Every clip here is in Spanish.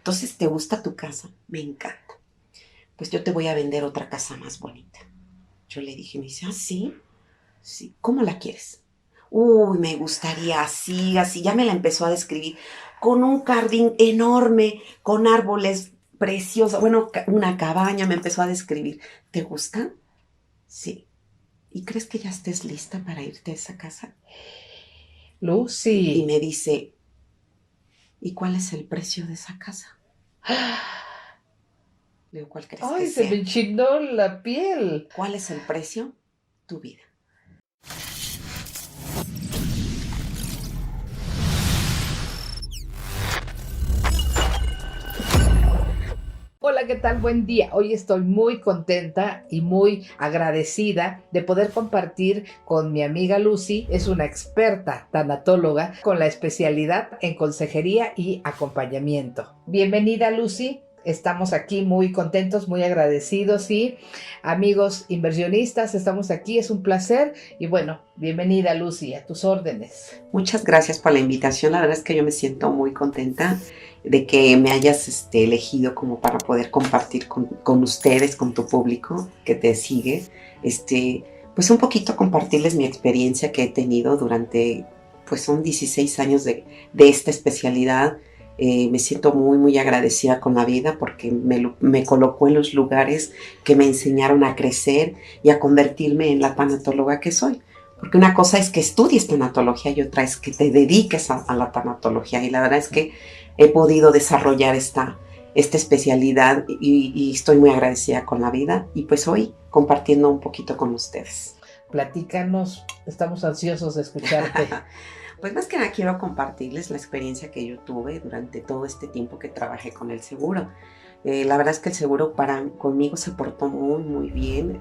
Entonces, ¿te gusta tu casa? Me encanta. Pues yo te voy a vender otra casa más bonita. Yo le dije, me dice, ah, sí, sí, ¿cómo la quieres? Uy, me gustaría así, así. Ya me la empezó a describir. Con un jardín enorme, con árboles preciosos. Bueno, una cabaña me empezó a describir. ¿Te gusta? Sí. ¿Y crees que ya estés lista para irte a esa casa? Y Lucy. me dice, ¿y cuál es el precio de esa casa? Le digo, ¿cuál crees que Ay, se me sea? enchinó la piel. ¿Cuál es el precio? Tu vida. Hola, ¿qué tal? Buen día. Hoy estoy muy contenta y muy agradecida de poder compartir con mi amiga Lucy. Es una experta tanatóloga con la especialidad en consejería y acompañamiento. Bienvenida, Lucy. Estamos aquí muy contentos, muy agradecidos y amigos inversionistas, estamos aquí, es un placer y bueno, bienvenida Lucy, a tus órdenes. Muchas gracias por la invitación. La verdad es que yo me siento muy contenta de que me hayas elegido como para poder compartir con ustedes, con tu público que te sigue, pues un poquito compartirles mi experiencia que he tenido durante, pues son 16 años de esta especialidad. Me siento muy, muy agradecida con la vida porque me colocó en los lugares que me enseñaron a crecer y a convertirme en la tanatóloga que soy. Porque una cosa es que estudies tanatología y otra es que te dediques a la tanatología. Y la verdad es que he podido desarrollar esta especialidad y estoy muy agradecida con la vida. Y pues hoy compartiendo un poquito con ustedes. Platícanos, estamos ansiosos de escucharte. Pues más que nada quiero compartirles la experiencia que yo tuve durante todo este tiempo que trabajé con el seguro. La verdad es que el seguro conmigo se portó muy, muy bien.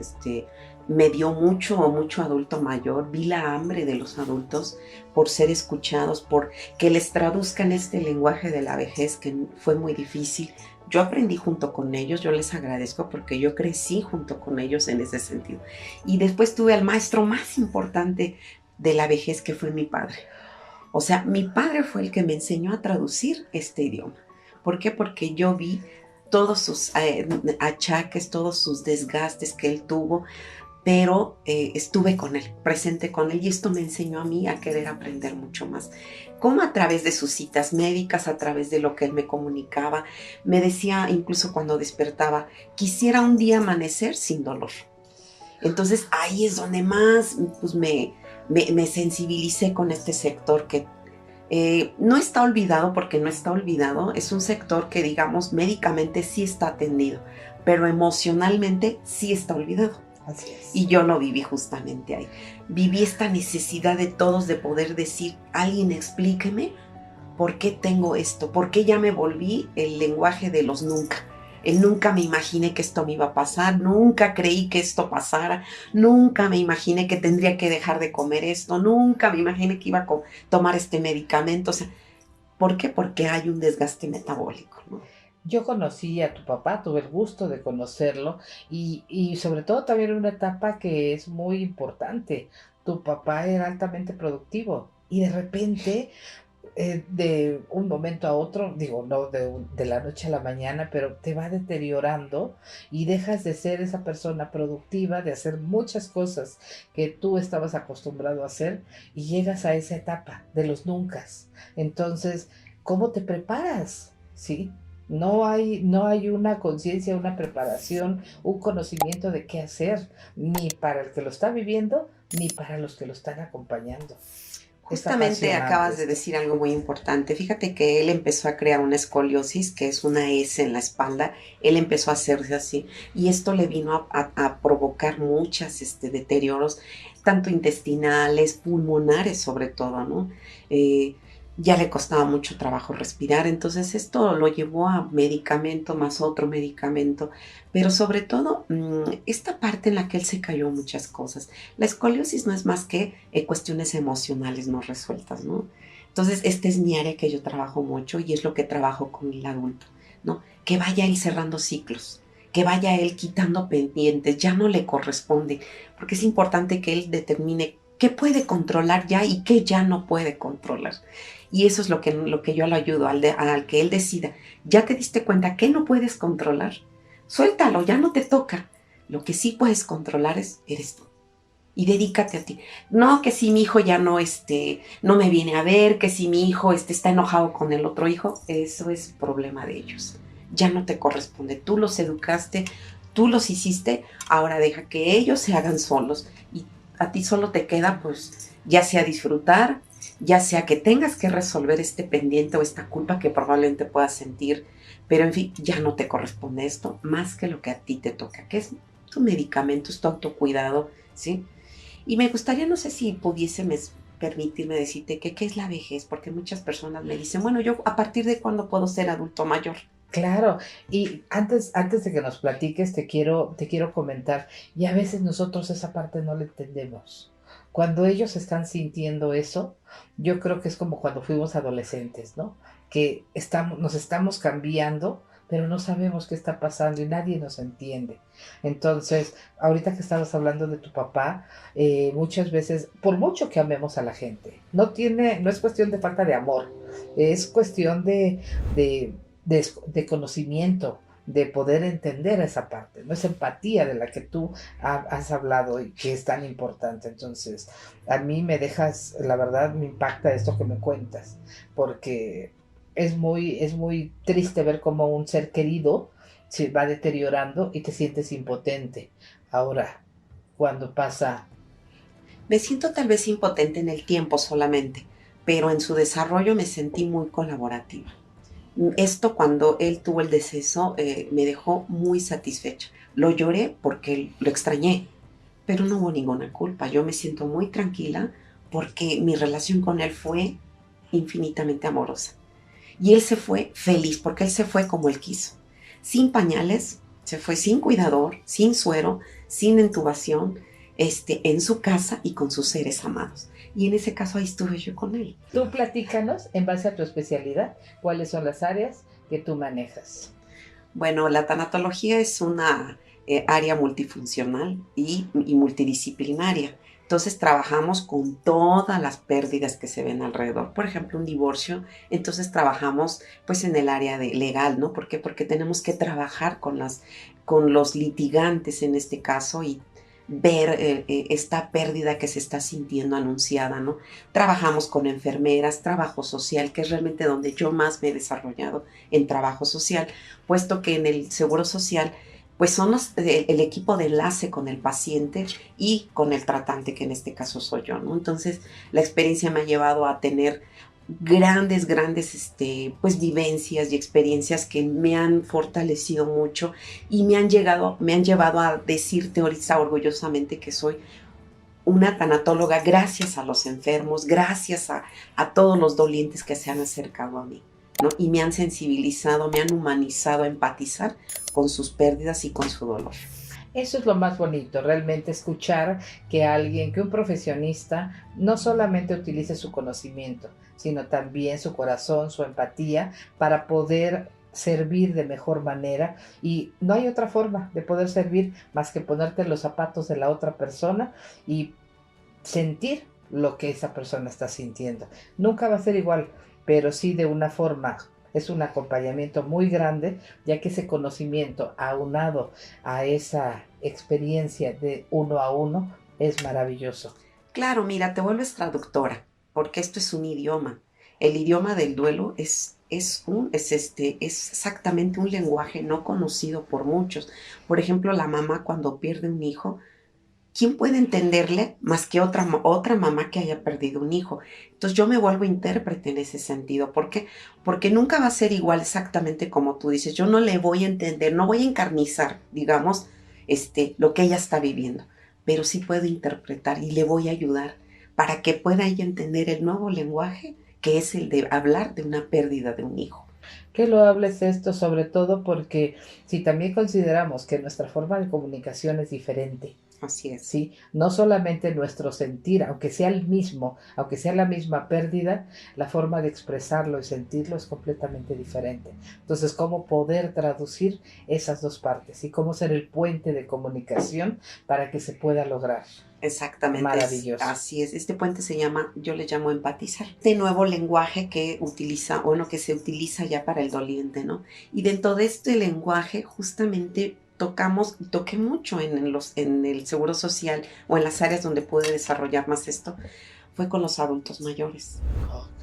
Me dio mucho, mucho adulto mayor. Vi la hambre de los adultos por ser escuchados, por que les traduzcan este lenguaje de la vejez que fue muy difícil. Yo aprendí junto con ellos, yo les agradezco porque yo crecí junto con ellos en ese sentido. Y después tuve al maestro más importante de la vejez que fue mi padre. O sea, mi padre fue el que me enseñó a traducir este idioma. ¿Por qué? Porque yo vi todos sus achaques, todos sus desgastes que él tuvo, pero estuve con él, presente con él, y esto me enseñó a mí a querer aprender mucho más. Como a través de sus citas médicas, a través de lo que él me comunicaba, me decía incluso cuando despertaba, quisiera un día amanecer sin dolor. Entonces ahí es donde más pues, me sensibilicé con este sector que no está olvidado porque no está olvidado, es un sector que digamos médicamente sí está atendido, pero emocionalmente sí está olvidado. Así es. Y yo lo viví justamente ahí. Viví esta necesidad de todos de poder decir, alguien explíqueme por qué tengo esto, por qué ya me volví el lenguaje de los nunca. El nunca me imaginé que esto me iba a pasar, nunca creí que esto pasara, nunca me imaginé que tendría que dejar de comer esto, nunca me imaginé que iba a tomar este medicamento. O sea, ¿por qué? Porque hay un desgaste metabólico, ¿no? Yo conocí a tu papá, tuve el gusto de conocerlo y sobre todo también una etapa que es muy importante. Tu papá era altamente productivo y de repente, de un momento a otro, digo, no de la noche a la mañana, pero te va deteriorando y dejas de ser esa persona productiva, de hacer muchas cosas que tú estabas acostumbrado a hacer y llegas a esa etapa de los nuncas. Entonces, ¿cómo te preparas? ¿Sí? No hay una conciencia, una preparación, un conocimiento de qué hacer, ni para el que lo está viviendo, ni para los que lo están acompañando. Es Justamente apasionante acabas de esto. decir algo muy importante. Fíjate que él empezó a crear una escoliosis, que es una S en la espalda. Él empezó a hacerse así. Y esto le vino a provocar muchas deterioros, tanto intestinales, pulmonares sobre todo, ¿no? Eh, ya le costaba mucho trabajo respirar. Entonces esto lo llevó a medicamento más otro medicamento. Pero sobre todo, esta parte en la que él se cayó muchas cosas. La escoliosis no es más que cuestiones emocionales no resueltas, ¿no? Entonces, esta es mi área que yo trabajo mucho y es lo que trabajo con el adulto, ¿no? Que vaya él cerrando ciclos, que vaya él quitando pendientes, ya no le corresponde, porque es importante que él determine qué puede controlar ya y qué ya no puede controlar. Y eso es lo que yo le ayudo, al que él decida. Ya te diste cuenta que no puedes controlar, suéltalo, ya no te toca. Lo que sí puedes controlar eres tú. Y dedícate a ti. No que si mi hijo ya no, no me viene a ver, que si mi hijo está enojado con el otro hijo, eso es problema de ellos. Ya no te corresponde. Tú los educaste, tú los hiciste, ahora deja que ellos se hagan solos. Y a ti solo te queda, pues, ya sea disfrutar, ya sea que tengas que resolver este pendiente o esta culpa que probablemente puedas sentir, pero en fin, ya no te corresponde esto más que lo que a ti te toca, que es tu medicamento, es tu autocuidado, ¿sí? Y me gustaría, no sé si pudiésemos permitirme decirte que qué es la vejez, porque muchas personas me dicen, bueno, yo a partir de cuándo puedo ser adulto mayor. Claro, y antes de que nos platiques, te quiero comentar, y a veces nosotros esa parte no la entendemos. Cuando ellos están sintiendo eso, yo creo que es como cuando fuimos adolescentes, ¿no? Que nos estamos cambiando, pero no sabemos qué está pasando y nadie nos entiende. Entonces, ahorita que estabas hablando de tu papá, muchas veces, por mucho que amemos a la gente, no es cuestión de falta de amor, es cuestión de de conocimiento, de poder entender esa parte, no es empatía de la que tú has hablado y que es tan importante. Entonces, a mí me dejas, la verdad, me impacta esto que me cuentas, porque es muy triste ver cómo un ser querido se va deteriorando y te sientes impotente. Ahora, cuando pasa... Me siento tal vez impotente en el tiempo solamente, pero en su desarrollo me sentí muy colaborativa. Esto cuando él tuvo el deceso me dejó muy satisfecha. Lo lloré porque lo extrañé, pero no hubo ninguna culpa. Yo me siento muy tranquila porque mi relación con él fue infinitamente amorosa. Y él se fue feliz porque él se fue como él quiso. Sin pañales, se fue sin cuidador, sin suero, sin intubación, en su casa y con sus seres amados. Y en ese caso ahí estuve yo con él. Tú platícanos, en base a tu especialidad, cuáles son las áreas que tú manejas. Bueno, la tanatología es una área multifuncional y multidisciplinaria. Entonces trabajamos con todas las pérdidas que se ven alrededor. Por ejemplo, un divorcio, entonces trabajamos pues en el área legal, ¿no? ¿Por qué? Porque tenemos que trabajar con los litigantes en este caso y ver esta pérdida que se está sintiendo anunciada, ¿no? Trabajamos con enfermeras, trabajo social, que es realmente donde yo más me he desarrollado en trabajo social, puesto que en el seguro social pues son el equipo de enlace con el paciente y con el tratante, que en este caso soy yo, ¿no? Entonces, la experiencia me ha llevado a tener grandes, pues vivencias y experiencias que me han fortalecido mucho y me han llevado a decirte ahorita orgullosamente que soy una tanatóloga gracias a los enfermos, gracias a todos los dolientes que se han acercado a mí, ¿no? Y me han sensibilizado, me han humanizado a empatizar con sus pérdidas y con su dolor. Eso es lo más bonito, realmente escuchar que alguien, que un profesionista no solamente utilice su conocimiento, sino también su corazón, su empatía para poder servir de mejor manera. Y no hay otra forma de poder servir más que ponerte en los zapatos de la otra persona y sentir lo que esa persona está sintiendo. Nunca va a ser igual, pero sí de una forma. Es un acompañamiento muy grande, ya que ese conocimiento aunado a esa experiencia de uno a uno es maravilloso. Claro, mira, te vuelves traductora, porque esto es un idioma. El idioma del duelo es exactamente un lenguaje no conocido por muchos. Por ejemplo, la mamá cuando pierde un hijo, ¿quién puede entenderle más que otra mamá que haya perdido un hijo? Entonces yo me vuelvo intérprete en ese sentido. ¿Por qué? Porque nunca va a ser igual exactamente como tú dices. Yo no le voy a entender, no voy a encarnizar, digamos, lo que ella está viviendo, pero sí puedo interpretar y le voy a ayudar para que pueda ella entender el nuevo lenguaje que es el de hablar de una pérdida de un hijo. Que lo hables esto sobre todo porque si también consideramos que nuestra forma de comunicación es diferente, Así es. ¿sí? No solamente nuestro sentir, aunque sea el mismo, aunque sea la misma pérdida, la forma de expresarlo y sentirlo es completamente diferente. Entonces, ¿cómo poder traducir esas dos partes y cómo ser el puente de comunicación para que se pueda lograr? Exactamente, Maravilloso. así es. Este puente se llama, yo le llamo empatizar. Este nuevo lenguaje que utiliza, bueno, que se utiliza ya para el doliente, ¿no? Y dentro de este lenguaje, justamente toqué mucho en el seguro social o en las áreas donde pude desarrollar más esto, fue con los adultos mayores. Ok.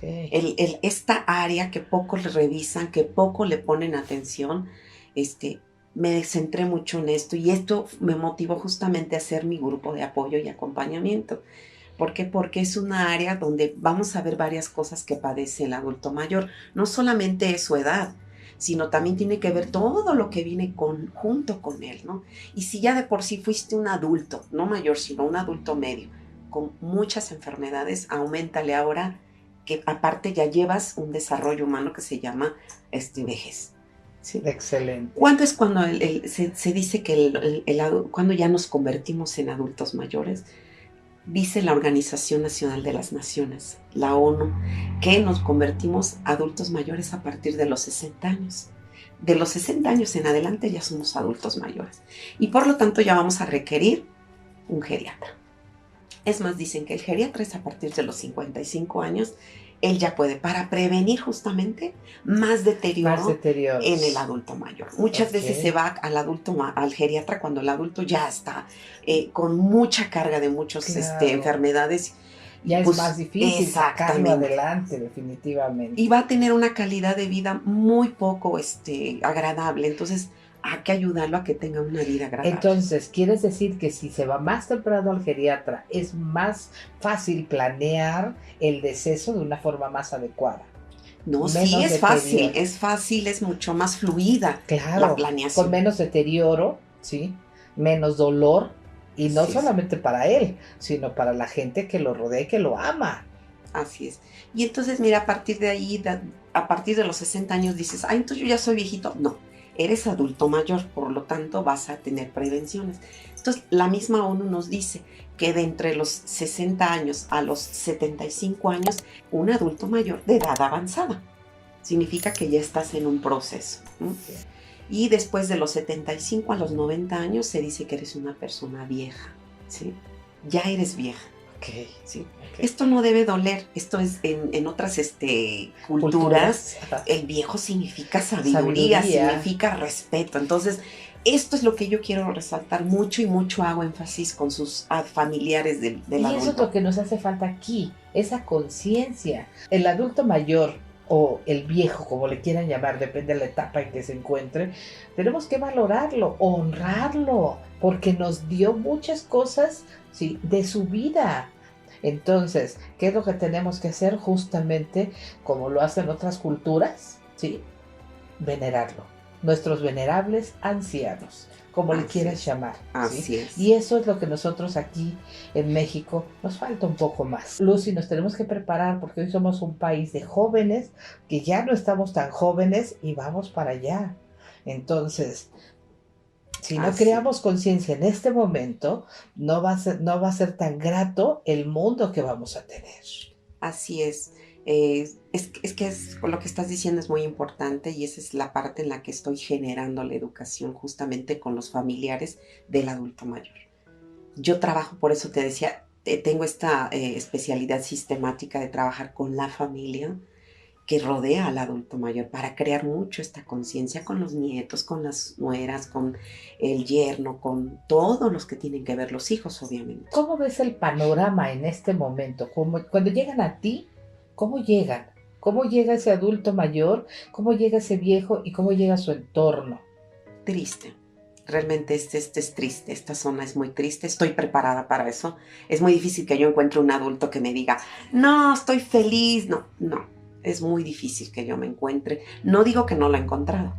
Esta área que poco le revisan, que poco le ponen atención, este, me centré mucho en esto y esto me motivó justamente a hacer mi grupo de apoyo y acompañamiento. ¿Por qué? Porque es una área donde vamos a ver varias cosas que padece el adulto mayor. No solamente es su edad, sino también tiene que ver todo lo que viene junto con él, ¿no? Y si ya de por sí fuiste un adulto, no mayor, sino un adulto medio, con muchas enfermedades, auméntale ahora que aparte ya llevas un desarrollo humano que se llama vejez. ¿Sí? Excelente. ¿Cuándo es cuando se dice que cuando ya nos convertimos en adultos mayores? Dice la Organización Nacional de las Naciones, la ONU, que nos convertimos adultos mayores a partir de los 60 años. De los 60 años en adelante ya somos adultos mayores. Y por lo tanto ya vamos a requerir un geriatra. Es más, dicen que el geriatra es a partir de los 55 años, él ya puede, para prevenir justamente más Más deterioro en el deterioros. adulto mayor. Muchas veces se Ok. va al geriatra cuando el adulto ya está con mucha carga de muchas Claro. enfermedades y Ya es más pues difícil sacarlo exactamente. adelante, Y definitivamente. va a tener una calidad de vida muy poco agradable. Entonces hay que ayudarlo a que tenga una vida agradable. Entonces, ¿quieres decir que si se va más temprano al geriatra, es más fácil planear el deceso de una forma más adecuada? No, sí, Menos deterioro. es fácil, es mucho más fluida la Claro, con planeación. menos deterioro, ¿sí? Menos dolor, y no Así es, solamente para él, sino para la gente que lo rodea y que lo ama. así es. Y entonces, mira, a partir de ahí, a partir de los 60 años dices, ay, entonces yo ya soy viejito. No, eres adulto mayor, por lo tanto vas a tener prevenciones. Entonces, la misma ONU nos dice que de entre los 60 años a los 75 años, un adulto mayor de edad avanzada. Significa que ya estás en un proceso, ¿no? Sí. Y después de los 75 a los 90 años se dice que eres una persona vieja, ¿sí? Ya eres vieja, Ok, ¿sí? ok. Esto no debe doler, esto es en otras culturas, Culturas, ajá. el viejo significa sabiduría, Sabiduría. significa respeto. Entonces, esto es lo que yo quiero resaltar mucho y mucho hago énfasis con sus familiares del Y eso es lo adulto. que nos hace falta aquí, esa conciencia. El adulto mayor o el viejo, como le quieran llamar, depende de la etapa en que se encuentre, tenemos que valorarlo, honrarlo, porque nos dio muchas cosas, ¿sí?, de su vida. Entonces, ¿qué es lo que tenemos que hacer? Justamente como lo hacen otras culturas, ¿sí? Venerarlo. Nuestros venerables ancianos, como le Así quieras es, llamar, ¿sí? así es. Y eso es lo que nosotros aquí en México nos falta un poco más. Lucy, nos tenemos que preparar porque hoy somos un país de jóvenes que ya no estamos tan jóvenes y vamos para allá. Entonces, si no Así creamos conciencia en este momento, no va a ser tan grato el mundo que vamos a tener. Así es. Lo que estás diciendo es muy importante y esa es la parte en la que estoy generando la educación justamente con los familiares del adulto mayor. Yo trabajo, por eso te decía, tengo esta especialidad sistemática de trabajar con la familia que rodea al adulto mayor para crear mucho esta conciencia con los nietos, con las nueras, con el yerno, con todos los que tienen que ver los hijos, obviamente. ¿Cómo ves el panorama en este momento? Cuando llegan a ti, ¿cómo llegan? ¿Cómo llega ese adulto mayor? ¿Cómo llega ese viejo? ¿Y cómo llega su entorno? Triste. Realmente este es triste, esta zona es muy triste, estoy preparada para eso. Es muy difícil que yo encuentre un adulto que me diga, no, estoy feliz, no, no, es muy difícil que yo me encuentre. No digo que no lo he encontrado,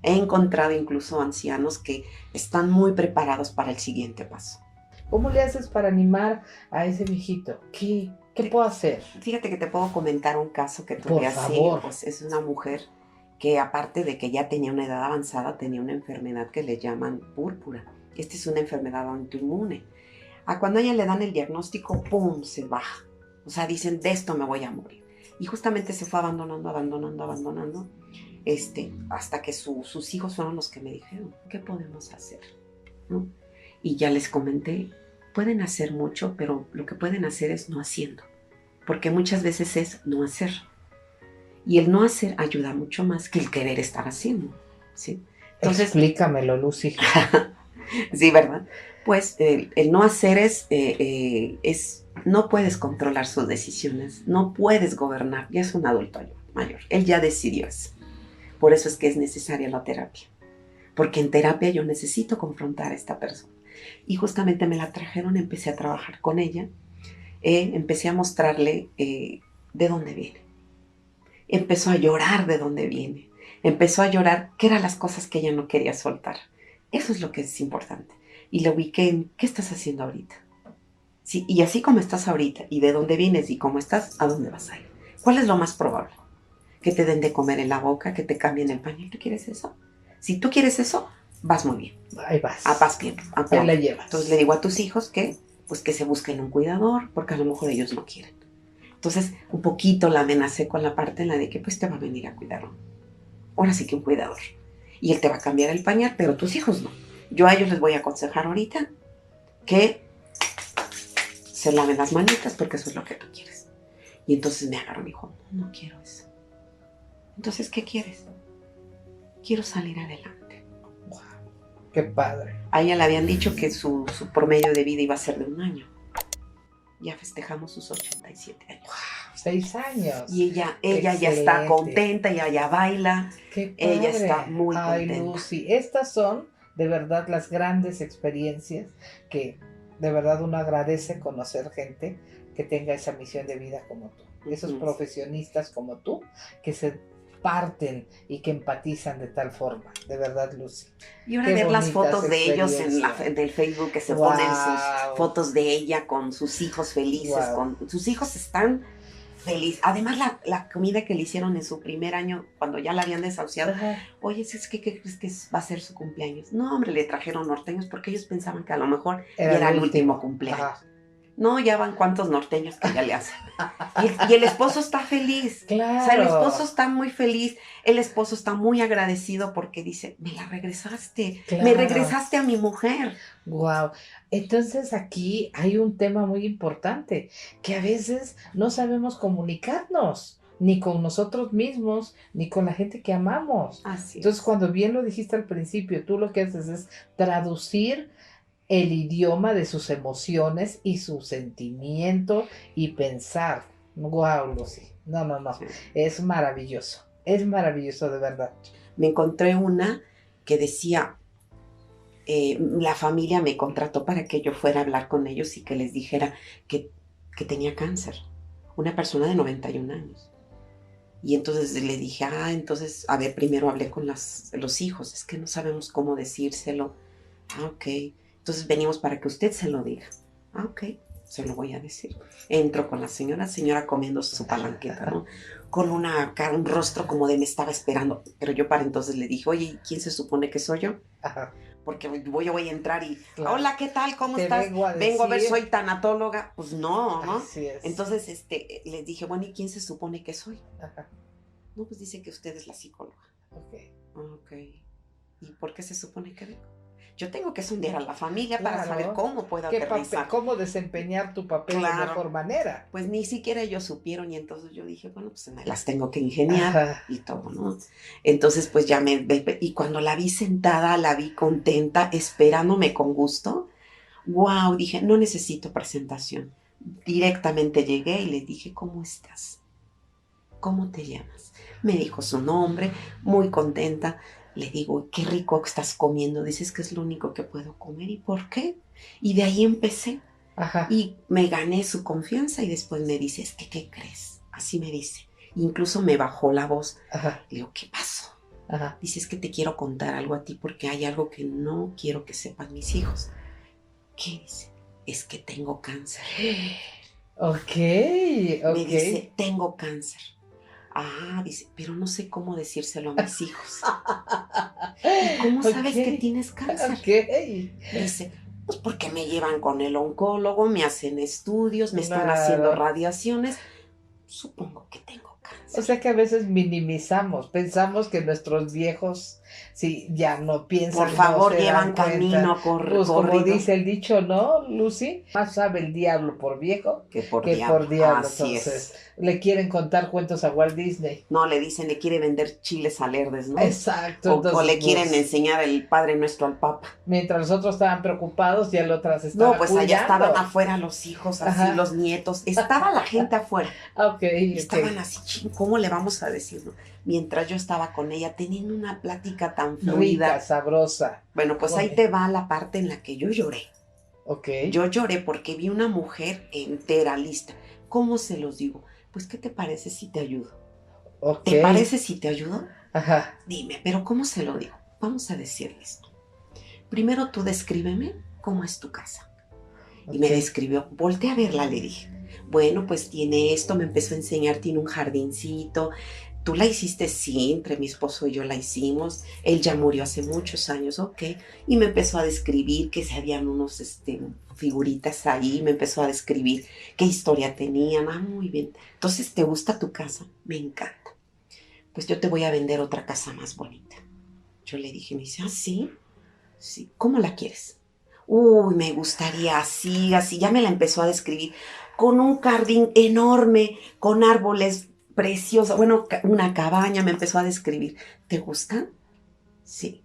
he encontrado incluso ancianos que están muy preparados para el siguiente paso. ¿Cómo le haces para animar a ese viejito? ¿Qué puedo hacer? Fíjate que te puedo comentar un caso que Por tuve así, favor. pues es una mujer que aparte de que ya tenía una edad avanzada, tenía una enfermedad que le llaman púrpura. Esta es una enfermedad autoinmune. A cuando a ella le dan el diagnóstico, ¡pum!, se baja. O sea, dicen, de esto me voy a morir. Y justamente se fue abandonando, hasta que sus hijos fueron los que me dijeron, ¿qué podemos hacer? ¿No? Y ya les comenté, pueden hacer mucho, pero lo que pueden hacer es no haciendo. Porque muchas veces es no hacer. Y el no hacer ayuda mucho más que el querer estar haciendo, ¿sí? Entonces, explícamelo, Lucy. sí, ¿verdad? Pues el no hacer no puedes controlar sus decisiones, no puedes gobernar, ya es un adulto mayor, él ya decidió eso. Por eso es que es necesaria la terapia, porque en terapia yo necesito confrontar a esta persona. Y justamente me la trajeron, empecé a trabajar con ella, empecé a mostrarle de dónde viene. Empezó a llorar de dónde viene, empezó a llorar qué eran las cosas que ella no quería soltar. Eso es lo que es importante. Y le ubiqué en qué estás haciendo ahorita. Sí, y así como estás ahorita, y de dónde vienes y cómo estás, ¿a dónde vas a ir? ¿Cuál es lo más probable? Que te den de comer en la boca, que te cambien el pañal. ¿Tú quieres eso? Si tú quieres eso, vas muy bien. Ahí vas. Vas bien. Te la llevas. Entonces le digo a tus hijos que se busquen un cuidador, porque a lo mejor ellos no quieren. Entonces, un poquito la amenacé con la parte en la de que pues te va a venir a cuidarlo. Ahora sí que un cuidador. Y él te va a cambiar el pañal, pero tus hijos no. Yo a ellos les voy a aconsejar ahorita que se laven las manitas porque eso es lo que tú quieres. Y entonces me agarró y me dijo, no quiero eso. Entonces, ¿qué quieres? Quiero salir adelante. Wow, qué padre. A ella le habían dicho que su promedio de vida iba a ser de 1 año. Ya festejamos sus 87 años. Wow, 6 años. Y ella ya está contenta, ya baila. Qué padre. Ella está muy contenta. Ay, Lucy, estas son de verdad las grandes experiencias que de verdad uno agradece conocer gente que tenga esa misión de vida como tú. Esos profesionistas como tú que se parten y que empatizan de tal forma. De verdad, Lucy. Y ahora ver las fotos de ellos en el Facebook, que se ponen sus fotos de ella con sus hijos felices. Sus hijos están felices. Además, la comida que le hicieron en su primer año, cuando ya la habían desahuciado. Oye, ¿qué crees que va a ser su cumpleaños? No, hombre, le trajeron norteños porque ellos pensaban que a lo mejor era el último cumpleaños. Ajá. No, ya van cuántos norteños que ya le hacen. Y el esposo está feliz. Claro. O sea, el esposo está muy feliz. El esposo está muy agradecido porque dice, me la regresaste. Claro. Me regresaste a mi mujer. Wow. Entonces aquí hay un tema muy importante, que a veces no sabemos comunicarnos, ni con nosotros mismos, ni con la gente que amamos. Así Entonces, es. cuando bien lo dijiste al principio, tú lo que haces es traducir el idioma de sus emociones y su sentimiento y pensar. Wow, Lucy. No. Sí. Es maravilloso de verdad. Me encontré una que decía, la familia me contrató para que yo fuera a hablar con ellos y que les dijera que tenía cáncer. Una persona de 91 años. Y entonces le dije, entonces, a ver, primero hablé con los hijos. Es que no sabemos cómo decírselo. Ok. Entonces venimos para que usted se lo diga. Ok, se lo voy a decir. Entro con la señora comiendo su palanqueta, ¿no? Con una cara, un rostro como de me estaba esperando. Pero yo para entonces le dije, oye, ¿quién se supone que soy yo? Ajá. Porque voy a entrar y, claro. Hola, ¿qué tal? ¿Cómo estás? Vengo a ver, soy tanatóloga. Pues no. Así es. Entonces les dije, bueno, ¿y quién se supone que soy? Ajá. No, pues dice que usted es la psicóloga. Ok. ¿Y por qué se supone que vengo? Yo tengo que sondear a la familia para saber cómo puedo aterrizar. Cómo desempeñar tu papel de mejor manera. Pues ni siquiera ellos supieron y entonces yo dije, bueno, pues me las tengo que ingeniar y todo, ¿no? Entonces pues ya y cuando la vi sentada, la vi contenta, esperándome con gusto, wow, dije, no necesito presentación. Directamente llegué y le dije, ¿cómo estás? ¿Cómo te llamas? Me dijo su nombre, muy contenta. Le digo, qué rico que estás comiendo. Dices que es lo único que puedo comer. ¿Y por qué? Y de ahí empecé. Ajá. Y me gané su confianza y después me dice, es que, ¿qué crees? Así me dice. Incluso me bajó la voz. Ajá. Le digo, ¿qué pasó? Ajá. Dice, es que te quiero contar algo a ti porque hay algo que no quiero que sepan mis hijos. ¿Qué dice? Es que tengo cáncer. Ok. Me dice, tengo cáncer. Dice, pero no sé cómo decírselo a mis hijos. ¿Y cómo sabes que Ok, tienes cáncer? ok. Dice, pues porque me llevan con el oncólogo, me hacen estudios, me están haciendo Claro. radiaciones. Supongo que tengo O cáncer. sea que a veces minimizamos, pensamos que nuestros viejos, si ya no Por piensan, no favor, se dan llevan cuenta, camino pues como corrido dice el dicho, ¿no, Lucy? Más sabe el diablo por viejo que por que diablo. por diablo. Así Entonces, es. le quieren contar cuentos a Walt Disney. No, le dicen, le quiere vender chiles alerdes, ¿no? Exacto, O entonces, le quieren pues, enseñar el Padre Nuestro al Papa. mientras los otros estaban preocupados, ya el otro se No, estaba pues allá estaban cuidando. afuera los hijos, así, Ajá, los nietos. Estaba la gente afuera. ok, ok. Estaban así, "Chin, ¿cómo le vamos a decir? ¿No?". Mientras yo estaba con ella teniendo una plática tan Rica, fluida. sabrosa. Bueno, pues ahí te va la parte en la que yo lloré. Ok, Yo lloré porque vi una mujer entera, lista. ¿Cómo se los digo? Pues, ¿qué te parece si te ayudo? ok. ¿Te parece si te ayudo? Ajá, Dime, pero ¿cómo se lo digo? Vamos a decirle esto. Primero tú descríbeme cómo es tu casa. Y me ok. describió, volteé a verla, le dije. Bueno, pues tiene esto, me empezó a enseñar, tiene un jardincito. Tú la hiciste, sí, entre mi esposo y yo la hicimos. Él ya murió hace muchos años, ok. Y me empezó a describir que se habían unos figuritas ahí, me empezó a describir qué historia tenían. Ah, muy bien. Entonces, ¿te gusta tu casa? Me encanta. Pues yo te voy a vender otra casa más bonita. Yo le dije, me dice, ah, sí, sí, ¿cómo la quieres? Uy, me gustaría así, así, ya me la empezó a describir, con un jardín enorme, con árboles preciosos, bueno, una cabaña, me empezó a describir. ¿Te gusta? Sí.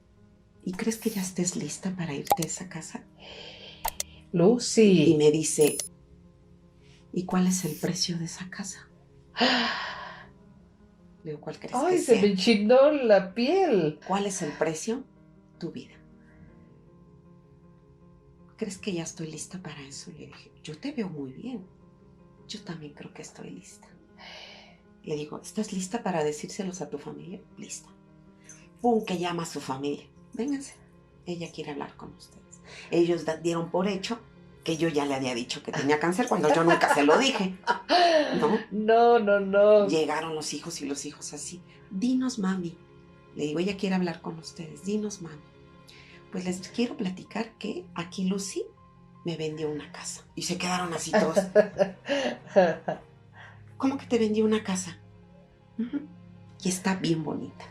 ¿Y crees que ya estés lista para irte a esa casa? Y Lucy. me dice, ¿y cuál es el precio de esa casa? Le digo, ¿cuál crees que Ay, se me sea? enchinó la piel. ¿Cuál es el precio? Tu vida. ¿Crees que ya estoy lista para eso? Le dije, yo te veo muy bien. Yo también creo que estoy lista. Le digo, ¿estás lista para decírselos a tu familia? Lista. ¡Pum! Que llama a su familia. Vénganse. Ella quiere hablar con ustedes. Ellos dieron por hecho que yo ya le había dicho que tenía cáncer cuando yo nunca se lo dije. ¿No? No, no, no. Llegaron los hijos y los hijos así. Dinos, mami. Le digo, ella quiere hablar con ustedes. Dinos, mami. Pues les quiero platicar que aquí Lucy me vendió una casa. Y se quedaron así todos. ¿Cómo que te vendió una casa? Uh-huh. Y está bien bonita.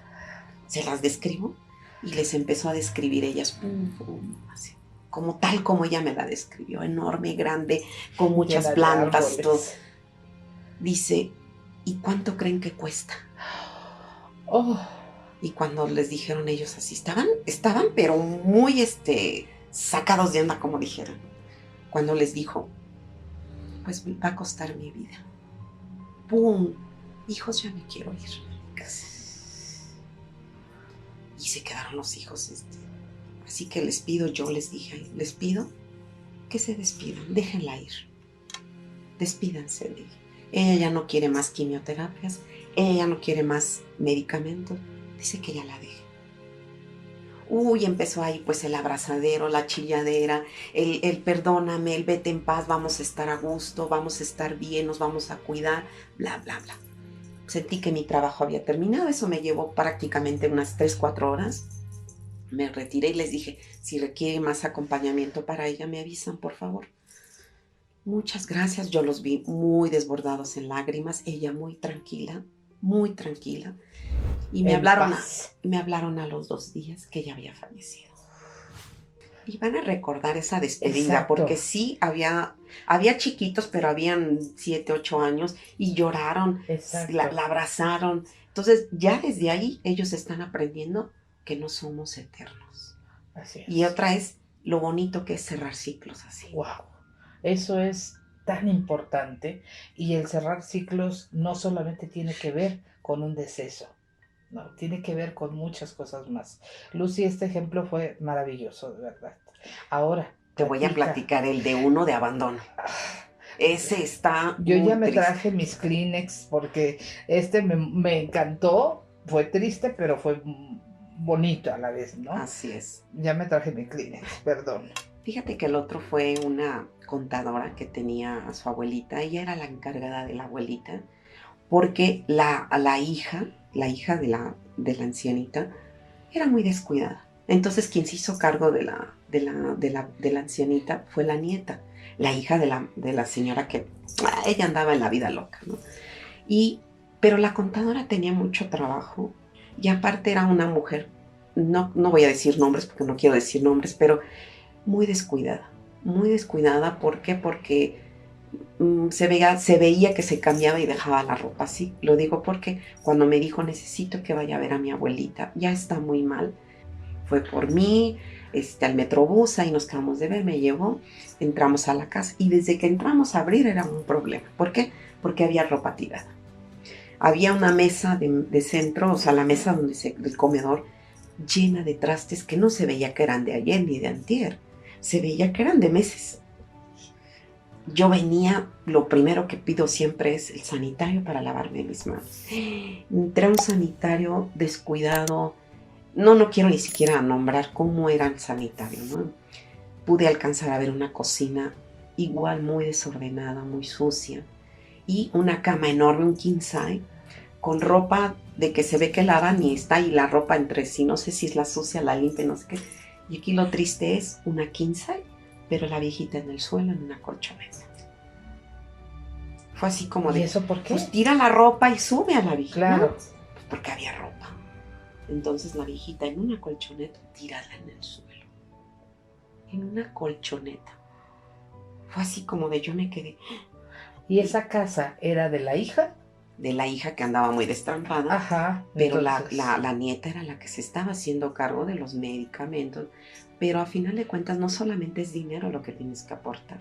Se las describo y les empezó a describir ellas, pum, pum, así, como tal como ella me la describió, enorme, grande, con muchas Llena de plantas, todo. árboles. Dice, ¿y cuánto creen que cuesta? Oh, Y cuando les dijeron ellos así, estaban pero muy sacados de onda, como dijeron. Cuando les dijo, pues va a costar mi vida. ¡Pum! Hijos, ya me quiero ir. Casi. Y se quedaron los hijos. Así que yo les dije, les pido que se despidan, déjenla ir. Despídanse de ella. Ella ya no quiere más quimioterapias, ella ya no quiere más medicamentos. Dice que ya la deje. Uy, empezó ahí pues el abrazadero, la chilladera, el perdóname, el vete en paz, vamos a estar a gusto, vamos a estar bien, nos vamos a cuidar, bla, bla, bla. Sentí que mi trabajo había terminado, eso me llevó prácticamente unas 3, 4 horas. Me retiré y les dije, si requiere más acompañamiento para ella, me avisan, por favor. Muchas gracias, yo los vi muy desbordados en lágrimas, ella muy tranquila, muy tranquila. Y me en hablaron paz. a los 2 días que ella había fallecido. Y van a recordar esa despedida, Exacto. porque sí, había chiquitos, pero habían 7, 8 años y lloraron, Exacto. la abrazaron. Entonces, ya desde ahí ellos están aprendiendo que no somos eternos. Así Y es. otra es lo bonito que es cerrar ciclos así. Wow. Eso es tan importante. Y el cerrar ciclos no solamente tiene que ver con un deceso. No, tiene que ver con muchas cosas más. Lucy, este ejemplo fue maravilloso, de verdad. Ahora, Te voy a platica. platicar el de uno de abandono. Ese está Yo ya muy me triste. traje mis Kleenex porque me encantó. Fue triste, pero fue bonito a la vez, ¿no? Así es. Ya me traje mi Kleenex, perdón. Fíjate que el otro fue una contadora que tenía a su abuelita. Ella era la encargada de la abuelita porque la hija de la ancianita, era muy descuidada. Entonces quien se hizo cargo de la ancianita fue la nieta, la hija de la señora que ella andaba en la vida loca, ¿no? Pero la contadora tenía mucho trabajo y aparte era una mujer, no voy a decir nombres porque no quiero decir nombres, pero muy descuidada. Muy descuidada, ¿por qué? Porque se veía que se cambiaba y dejaba la ropa así. Lo digo porque cuando me dijo necesito que vaya a ver a mi abuelita, ya está muy mal, fue por mí, al Metrobús, ahí nos quedamos de ver, me llevó, entramos a la casa y desde que entramos a abrir era un problema. ¿Por qué? Porque había ropa tirada. Había una mesa de centro, o sea, la mesa del comedor, llena de trastes que no se veía que eran de ayer ni de antier, se veía que eran de meses. Yo venía, lo primero que pido siempre es el sanitario para lavarme mis manos. Entré a un sanitario descuidado, no quiero ni siquiera nombrar cómo era el sanitario, ¿no? Pude alcanzar a ver una cocina igual muy desordenada, muy sucia, y una cama enorme, un king size, con ropa de que se ve que lavan y está ahí la ropa entre sí, no sé si es la sucia, la limpia, no sé qué. Y aquí lo triste es una king size, pero la viejita en el suelo en una colchoneta. Fue así como ¿Y eso por qué? pues tira la ropa y sube a la viejita. Claro. ¿No? Pues porque había ropa. Entonces la viejita en una colchoneta tirada en el suelo. En una colchoneta. Fue así como yo me quedé. ¿Y esa casa era de la hija? De la hija que andaba muy destrampada. Ajá. Pero Entonces... la nieta era la que se estaba haciendo cargo de los medicamentos. Pero a final de cuentas no solamente es dinero lo que tienes que aportar.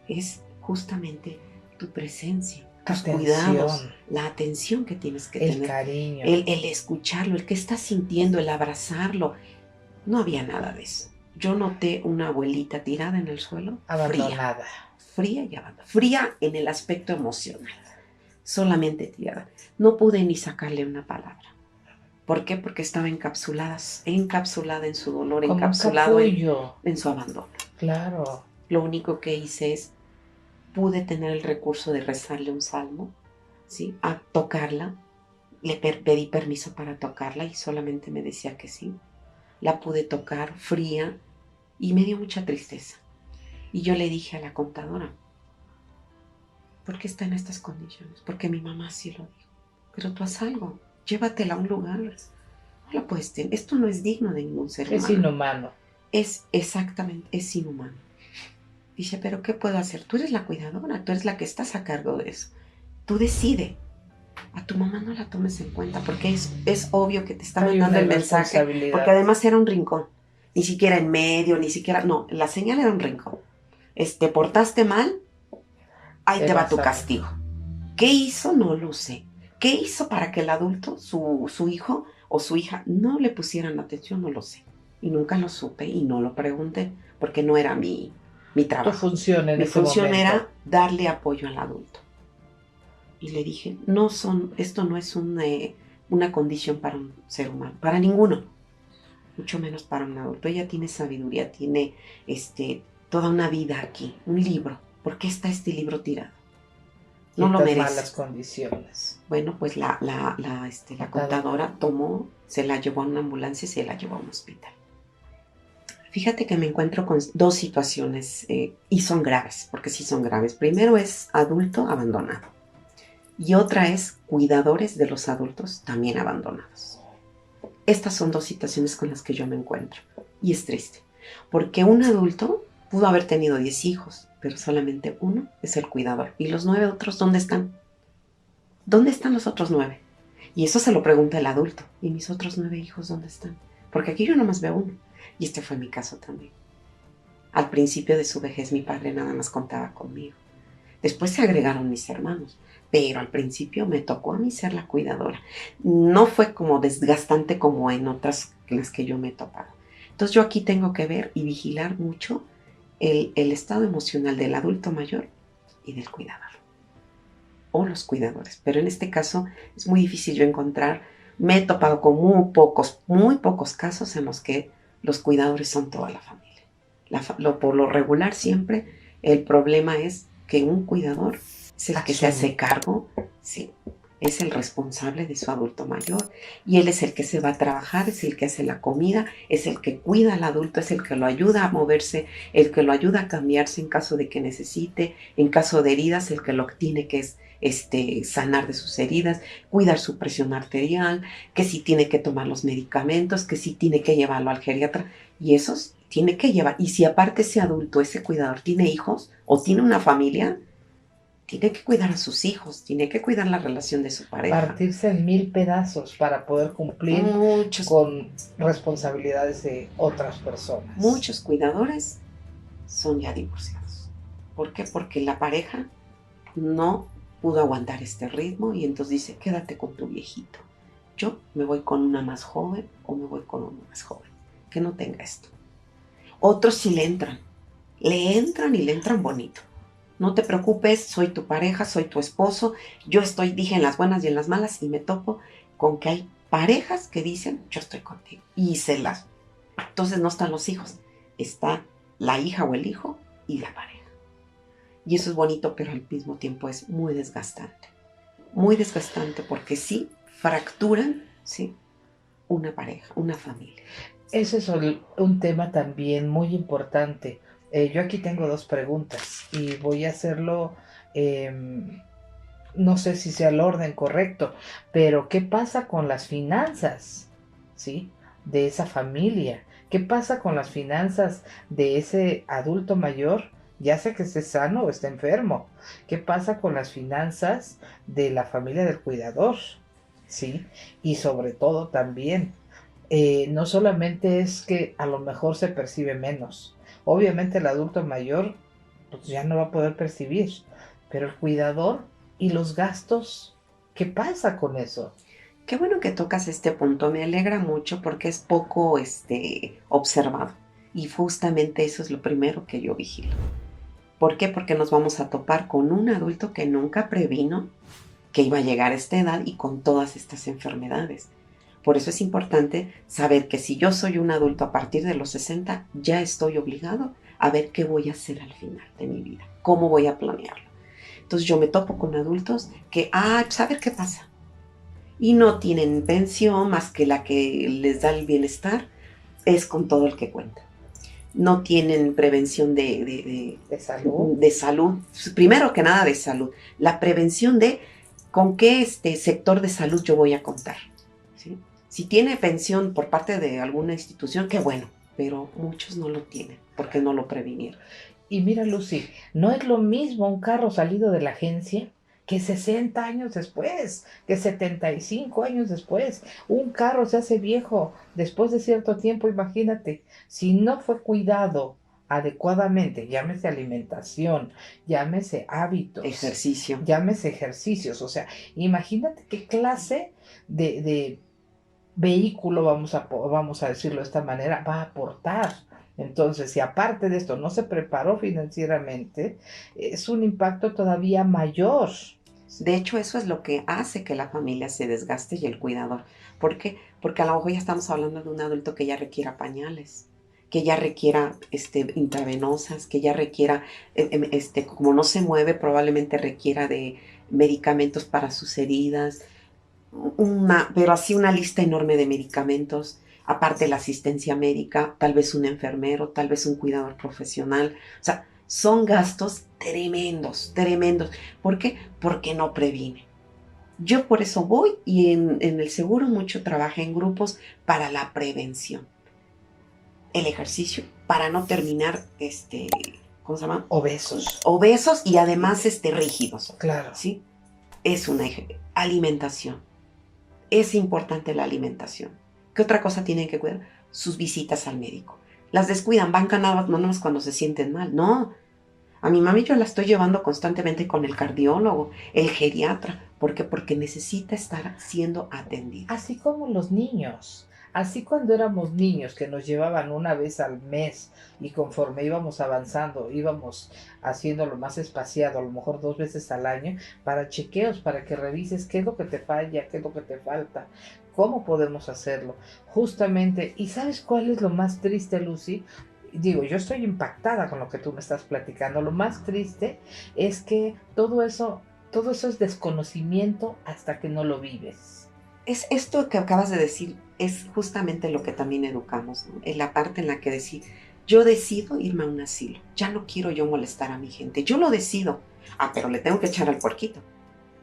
Es justamente tu presencia, tus cuidados, la atención que tienes que tener. El cariño. El escucharlo, el que está sintiendo, el abrazarlo. No había nada de eso. Yo noté una abuelita tirada en el suelo. Abandonada. Fría y abandonada. Fría en el aspecto emocional. Solamente tirada. No pude ni sacarle una palabra. ¿Por qué? Porque estaba encapsulada en su dolor, como encapsulado en su abandono. Claro. Lo único que hice es, pude tener el recurso de rezarle un salmo, ¿sí? A tocarla. Le pedí permiso para tocarla y solamente me decía que sí. La pude tocar fría y me dio mucha tristeza. Y yo le dije a la contadora, ¿por qué está en estas condiciones? Porque mi mamá sí lo dijo. Pero tú haz algo, llévatela a un lugar. No la puedes tener. Esto no es digno de ningún ser humano. Es inhumano. Es inhumano. Dice, ¿pero qué puedo hacer? Tú eres la cuidadora, tú eres la que estás a cargo de eso. Tú decide. A tu mamá no la tomes en cuenta porque es obvio que te está mandando el mensaje. Porque además era un rincón. Ni siquiera en medio, ni siquiera... No, la señal era un rincón. Te portaste mal, ahí te va tu castigo. ¿Qué hizo? No lo sé. ¿Qué hizo para que el adulto, su hijo o su hija, no le pusieran atención? No lo sé. Y nunca lo supe y no lo pregunté porque no era mi trabajo. Tu función en mi ese función momento era darle apoyo al adulto. Y le dije, esto no es una condición para un ser humano, para ninguno, mucho menos para un adulto. Ella tiene sabiduría, tiene toda una vida aquí, un libro. ¿Por qué está este libro tirado? No lo merece. Malas condiciones. Bueno, pues la contadora tomó, se la llevó a una ambulancia y se la llevó a un hospital. Fíjate que me encuentro con dos situaciones y son graves, porque sí son graves. Primero es adulto abandonado. Y otra es cuidadores de los adultos también abandonados. Estas son dos situaciones con las que yo me encuentro. Y es triste, porque un adulto pudo haber tenido 10 hijos, pero solamente uno es el cuidador. ¿Y los 9 otros dónde están? ¿Dónde están los otros 9? Y eso se lo pregunta el adulto. ¿Y mis otros 9 hijos dónde están? Porque aquí yo nomás veo uno. Y este fue mi caso también. Al principio de su vejez mi padre nada más contaba conmigo. Después se agregaron mis hermanos. Pero al principio me tocó a mí ser la cuidadora. No fue como desgastante como en otras en las que yo me he topado. Entonces yo aquí tengo que ver y vigilar mucho el estado emocional del adulto mayor y del cuidador. O los cuidadores. Pero en este caso es muy difícil yo encontrar. Me he topado con muy pocos casos en los que los cuidadores son toda la familia. Por lo regular siempre el problema es que un cuidador es el que se hace cargo, sí, es el responsable de su adulto mayor y él es el que se va a trabajar, es el que hace la comida, es el que cuida al adulto, es el que lo ayuda a moverse, el que lo ayuda a cambiarse en caso de que necesite, en caso de heridas, el que lo tiene que es sanar de sus heridas, cuidar su presión arterial, que si tiene que tomar los medicamentos, que si tiene que llevarlo al geriatra y esos tiene que llevar. Y si aparte ese adulto, ese cuidador tiene hijos o tiene una familia, tiene que cuidar a sus hijos, tiene que cuidar la relación de su pareja. Partirse en 1000 pedazos para poder cumplir con responsabilidades de otras personas. Muchos cuidadores son ya divorciados. ¿Por qué? Porque la pareja no pudo aguantar este ritmo y entonces dice, quédate con tu viejito. Yo me voy con una más joven o me voy con uno más joven, que no tenga esto. Otros sí le entran y le entran bonito. No te preocupes, soy tu pareja, soy tu esposo. Yo dije en las buenas y en las malas y me topo con que hay parejas que dicen, yo estoy contigo. Y entonces no están los hijos, está la hija o el hijo y la pareja. Y eso es bonito, pero al mismo tiempo es muy desgastante. Muy desgastante porque sí fracturan, sí, una pareja, una familia. Ese es un tema también muy importante. Yo aquí tengo 2 preguntas y voy a hacerlo, no sé si sea el orden correcto, pero ¿qué pasa con las finanzas, sí, de esa familia? ¿Qué pasa con las finanzas de ese adulto mayor, ya sea que esté sano o esté enfermo? ¿Qué pasa con las finanzas de la familia del cuidador? Sí, y sobre todo también, no solamente es que a lo mejor se percibe menos. Obviamente el adulto mayor pues ya no va a poder percibir, pero el cuidador y los gastos, ¿qué pasa con eso? Qué bueno que tocas este punto, me alegra mucho porque es poco observado y justamente eso es lo primero que yo vigilo. ¿Por qué? Porque nos vamos a topar con un adulto que nunca previno que iba a llegar a esta edad y con todas estas enfermedades. Por eso es importante saber que si yo soy un adulto a partir de los 60, ya estoy obligado a ver qué voy a hacer al final de mi vida, cómo voy a planearlo. Entonces yo me topo con adultos que, pues a ver qué pasa. Y no tienen pensión más que la que les da el bienestar, es con todo el que cuenta. No tienen prevención ¿De salud? de salud, primero que nada de salud, la prevención de con qué sector de salud yo voy a contar, ¿sí? Si tiene pensión por parte de alguna institución, qué bueno, pero muchos no lo tienen porque no lo previnieron. Y mira, Lucy, no es lo mismo un carro salido de la agencia que 60 años después, que 75 años después. Un carro se hace viejo después de cierto tiempo, imagínate, si no fue cuidado adecuadamente, llámese alimentación, llámese hábitos, Ejercicio. llámese ejercicios, o sea, imagínate qué clase de vehículo, vamos a decirlo de esta manera, va a aportar. Entonces, si aparte de esto no se preparó financieramente, es un impacto todavía mayor. De hecho, eso es lo que hace que la familia se desgaste y el cuidador. ¿Por qué? Porque a lo mejor ya estamos hablando de un adulto que ya requiera pañales, que ya requiera intravenosas, que ya requiera, como no se mueve, probablemente requiera de medicamentos para sus heridas, pero así una lista enorme de medicamentos, aparte la asistencia médica, tal vez un enfermero, tal vez un cuidador profesional. O sea, son gastos tremendos, tremendos. ¿Por qué? Porque no previene. Yo por eso voy y en el seguro mucho trabajé en grupos para la prevención. El ejercicio para no terminar, ¿cómo se llama? Obesos. Obesos y además rígidos. Claro. ¿Sí? Es una alimentación. Es importante la alimentación. ¿Qué otra cosa tienen que cuidar? Sus visitas al médico. Las descuidan, van canadas no más cuando se sienten mal. No. A mi mami yo la estoy llevando constantemente con el cardiólogo, el geriatra. ¿Por qué? Porque necesita estar siendo atendida. Así como los niños. Así cuando éramos niños que nos llevaban una vez al mes y conforme íbamos avanzando, íbamos haciéndolo más espaciado, a lo mejor 2 veces al año, para chequeos, para que revises qué es lo que te falla, qué es lo que te falta, cómo podemos hacerlo. Justamente, ¿y sabes cuál es lo más triste, Lucy? Digo, yo estoy impactada con lo que tú me estás platicando. Lo más triste es que todo eso todo eso es desconocimiento hasta que no lo vives. Es esto que acabas de decir, es justamente lo que también educamos, ¿no? En la parte en la que decir, yo decido irme a un asilo, ya no quiero yo molestar a mi gente, yo lo decido. Ah, pero le tengo que echar al puerquito.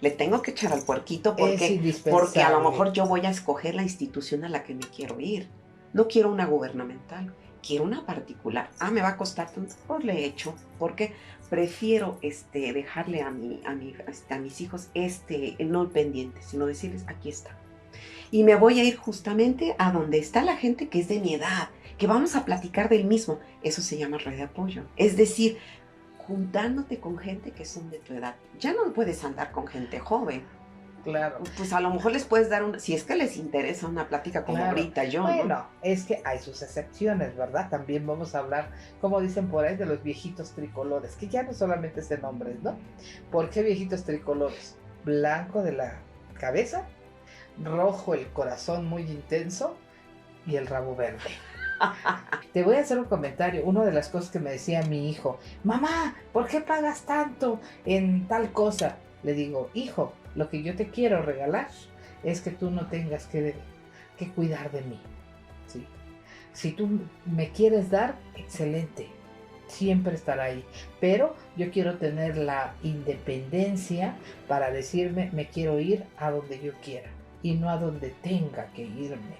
Le tengo que echar al puerquito Es porque a lo indispensable. mejor yo voy a escoger la institución a la que me quiero ir. No quiero una gubernamental, quiero una particular. Ah, me va a costar tanto, pues le echo, porque prefiero dejarle a mis hijos no el pendiente, sino decirles, aquí está. Y me voy a ir justamente a donde está la gente que es de mi edad, que vamos a platicar del mismo. Eso se llama red de apoyo. Es decir, juntándote con gente que son de tu edad. Ya no puedes andar con gente joven. Claro, Pues a lo mejor les puedes dar si es que les interesa una plática como claro. ahorita yo, Bueno, ¿no? es que hay sus excepciones, ¿verdad? También vamos a hablar, como dicen por ahí, de los viejitos tricolores, que ya no solamente es de nombres, ¿no? ¿Por qué viejitos tricolores? Blanco de la cabeza, rojo el corazón muy intenso y el rabo verde. Te voy a hacer un comentario. Una de las cosas que me decía mi hijo: mamá, ¿por qué pagas tanto en tal cosa? Le digo: hijo, lo que yo te quiero regalar es que tú no tengas que cuidar de mí, ¿sí? Si tú me quieres dar, excelente, siempre estará ahí, pero yo quiero tener la independencia para decirme, me quiero ir a donde yo quiera y no a donde tenga que irme,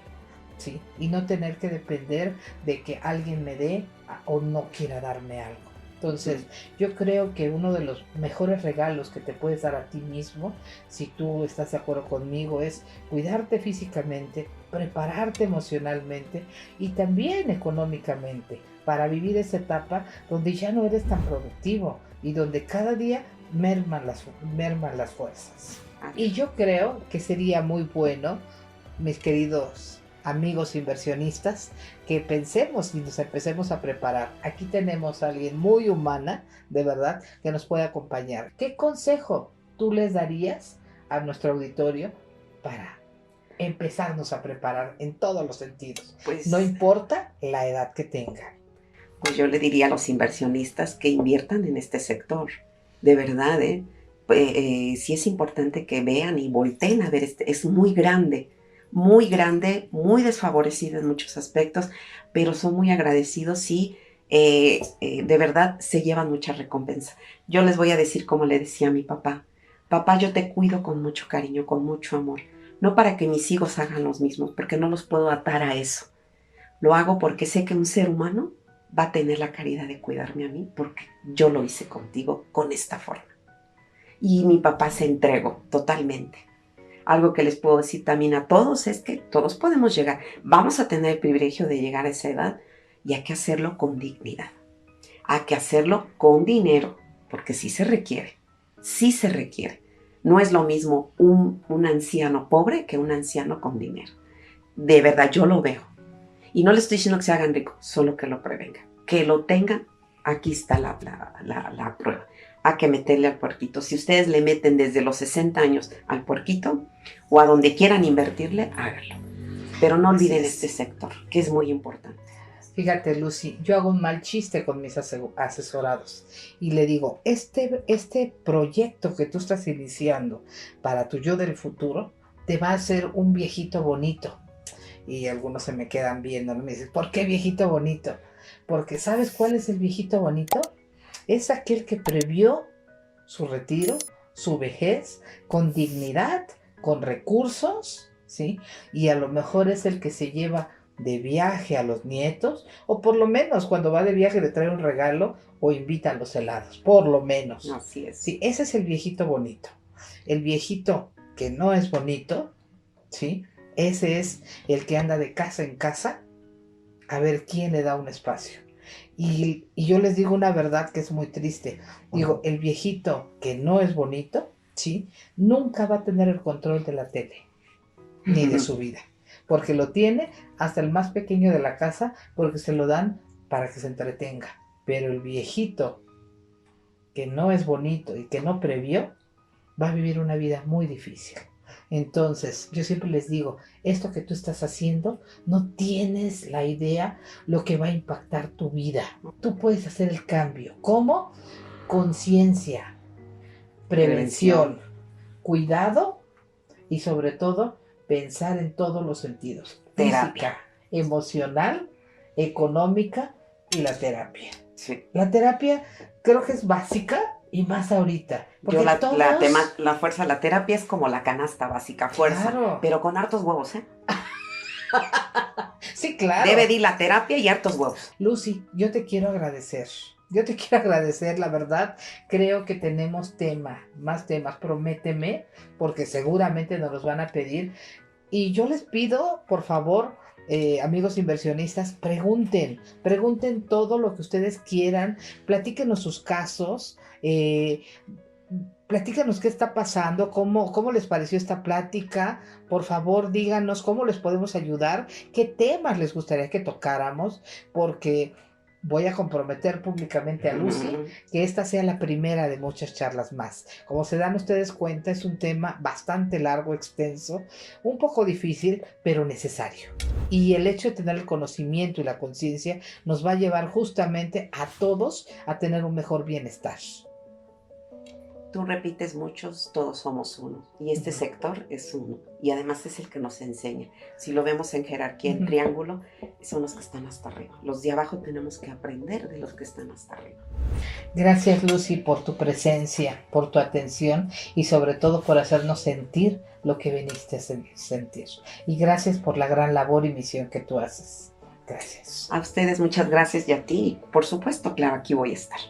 ¿sí? Y no tener que depender de que alguien me dé o no quiera darme algo. Entonces, yo creo que uno de los mejores regalos que te puedes dar a ti mismo, si tú estás de acuerdo conmigo, es cuidarte físicamente, prepararte emocionalmente y también económicamente para vivir esa etapa donde ya no eres tan productivo y donde cada día merman las fuerzas. Y yo creo que sería muy bueno, mis queridos amigos inversionistas, que pensemos y nos empecemos a preparar. Aquí tenemos a alguien muy humana, de verdad, que nos puede acompañar. ¿Qué consejo tú les darías a nuestro auditorio para empezarnos a preparar en todos los sentidos? No importa la edad que tengan. Pues yo le diría a los inversionistas que inviertan en este sector. De verdad, sí es importante que vean y volteen a ver, es muy grande, muy desfavorecido en muchos aspectos, pero son muy agradecidos y de verdad se llevan mucha recompensa. Yo les voy a decir como le decía a mi papá: papá, yo te cuido con mucho cariño, con mucho amor, no para que mis hijos hagan los mismos, porque no los puedo atar a eso. Lo hago porque sé que un ser humano va a tener la caridad de cuidarme a mí, porque yo lo hice contigo con esta forma. Y mi papá se entregó totalmente. Algo que les puedo decir también a todos es que todos podemos llegar. Vamos a tener el privilegio de llegar a esa edad y hay que hacerlo con dignidad. Hay que hacerlo con dinero, porque sí se requiere. Sí se requiere. No es lo mismo un anciano pobre que un anciano con dinero. De verdad, yo lo veo. Y no les estoy diciendo que se hagan ricos, solo que lo prevengan. Que lo tengan, aquí está la prueba. Hay que meterle al puerquito. Si ustedes le meten desde los 60 años al puerquito o a donde quieran invertirle, háganlo. Pero no olviden este sector, que es muy importante. Fíjate, Lucy, yo hago un mal chiste con mis asesorados y le digo: este proyecto que tú estás iniciando para tu yo del futuro te va a hacer un viejito bonito. Y algunos se me quedan viendo, ¿no? Me dicen: ¿por qué viejito bonito? Porque ¿sabes cuál es el viejito bonito? Es aquel que previó su retiro, su vejez, con dignidad, con recursos, ¿sí? Y a lo mejor es el que se lleva de viaje a los nietos, o por lo menos cuando va de viaje le trae un regalo o invita a los helados, por lo menos. Así es. Sí, ese es el viejito bonito. El viejito que no es bonito, ¿sí? Ese es el que anda de casa en casa a ver quién le da un espacio. Y yo les digo una verdad que es muy triste. Digo, el viejito que no es bonito, ¿sí? Nunca va a tener el control de la tele, ni de su vida. Porque lo tiene hasta el más pequeño de la casa, porque se lo dan para que se entretenga. Pero el viejito que no es bonito y que no previó, va a vivir una vida muy difícil. Entonces, yo siempre les digo, esto que tú estás haciendo, no tienes la idea lo que va a impactar tu vida. Tú puedes hacer el cambio. ¿Cómo? Conciencia. prevención, cuidado y sobre todo pensar en todos los sentidos. Terapia. Física, emocional, económica y la terapia. Sí. La terapia creo que es básica y más ahorita. Porque Yo todos... la fuerza, la terapia es como la canasta básica, fuerza, Claro. pero con hartos huevos, ¿eh? Sí, claro. Debe de ir la terapia y hartos huevos. Lucy, yo te quiero agradecer. Yo te quiero agradecer, la verdad. Creo que tenemos más temas. Prométeme, porque seguramente nos los van a pedir. Y yo les pido, por favor, amigos inversionistas, pregunten todo lo que ustedes quieran, platíquenos sus casos, platícanos qué está pasando, cómo les pareció esta plática. Por favor, díganos cómo les podemos ayudar, qué temas les gustaría que tocáramos, porque voy a comprometer públicamente a Lucy que esta sea la primera de muchas charlas más. Como se dan ustedes cuenta, es un tema bastante largo, extenso, un poco difícil, pero necesario. Y el hecho de tener el conocimiento y la conciencia nos va a llevar justamente a todos a tener un mejor bienestar. Tú repites muchos, todos somos uno. Y este sector es uno. Y además es el que nos enseña. Si lo vemos en jerarquía, en triángulo, son los que están hasta arriba. Los de abajo tenemos que aprender de los que están hasta arriba. Gracias, Lucy, por tu presencia, por tu atención y sobre todo por hacernos sentir lo que viniste a sentir. Y gracias por la gran labor y misión que tú haces. Gracias. A ustedes muchas gracias y a ti. Por supuesto, claro, aquí voy a estar.